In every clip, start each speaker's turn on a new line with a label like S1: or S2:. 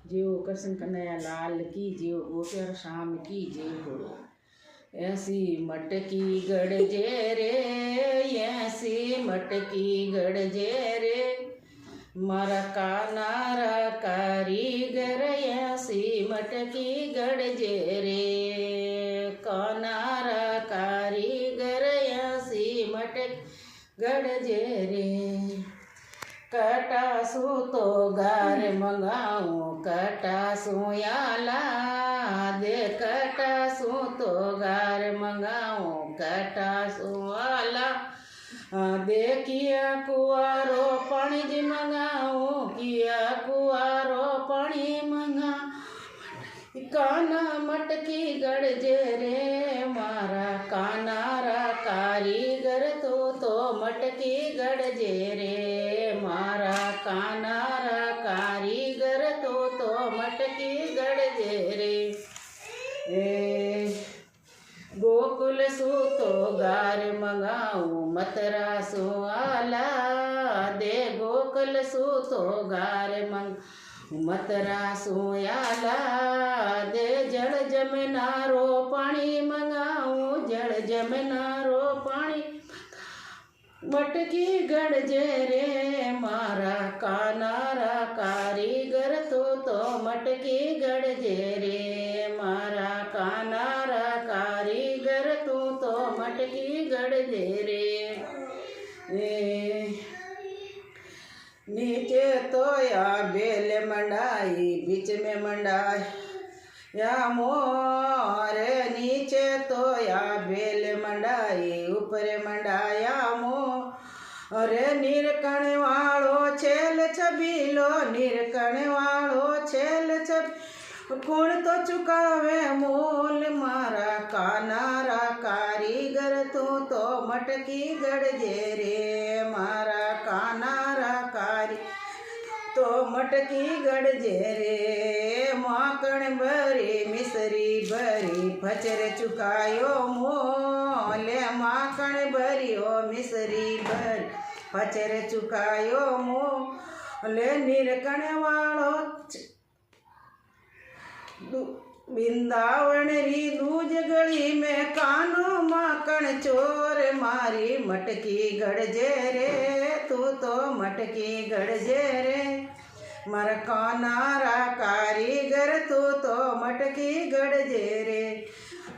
S1: जीव कृष्ण कन्हैया लाल की जीव गोपियर शाम की जय हो। ऐसी मटकी गड़जे रे, ऐसी मटकी गड़जे रे, मारा कानारा कारीगर ऐसी मटकी गड़जे रे, कानारा कारीगर ऐसी मटकी गड़जे रे। कटासू तो गार मंगाऊं, कटासू याला दे, कटासू तो गार मंगाऊं, कटासू वाला दे, किया कुआरो पानी जी मंगाऊं, किया कुआरो पानी मंगा। काना मटकी गड़जे रे, मारा कानारा कारीगर तो मटकी गड़जे रे, मारा कानारा कारीगर तो मटकी गड़जे रे। गोकुल सू तो गार मंगाऊं, मथुरा सू आला दे, गोकुल सू तो गार मथुरा सू आला दे, जल जमनारो पानी मंगाऊं, जल जमनारो पानी मटकी गड़जे रे, मारा कानारा कारीगर तो मटकी गड़जे रे, मारा कानारा कारीगर तो मटकी गड़जे रे। नीचे तो या बेल मंडाई, बीच में मंडाई या मोरे, नीचे तो या बेल मंडाई, ऊपर मंडाया मो। अरे निरकण वालो छेल छबीलो, निरकण वालो छेल छब, कौन तो चुकावे मोल, मारा कानारा कारीगर तो मटकी गड़जे रे, मारा कानारा कारी तो मटकी गड़जे रे। माखण भरी मिसरी भरी फचर चुकायो मोले, माखण भरियो मिसरी भरी फचर चुकायो मोले, निरकण वालो बिंदावन री दूज गली में कानो माखण चोर, मारी मटकी गड़जे रे, तू तो मटकी गड़जे रे, मर कानारा कारीगर तो मटकी गड़जे रे,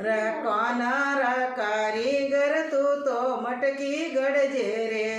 S1: रे कानारा कारीगर तो मटकी गड़जे रे।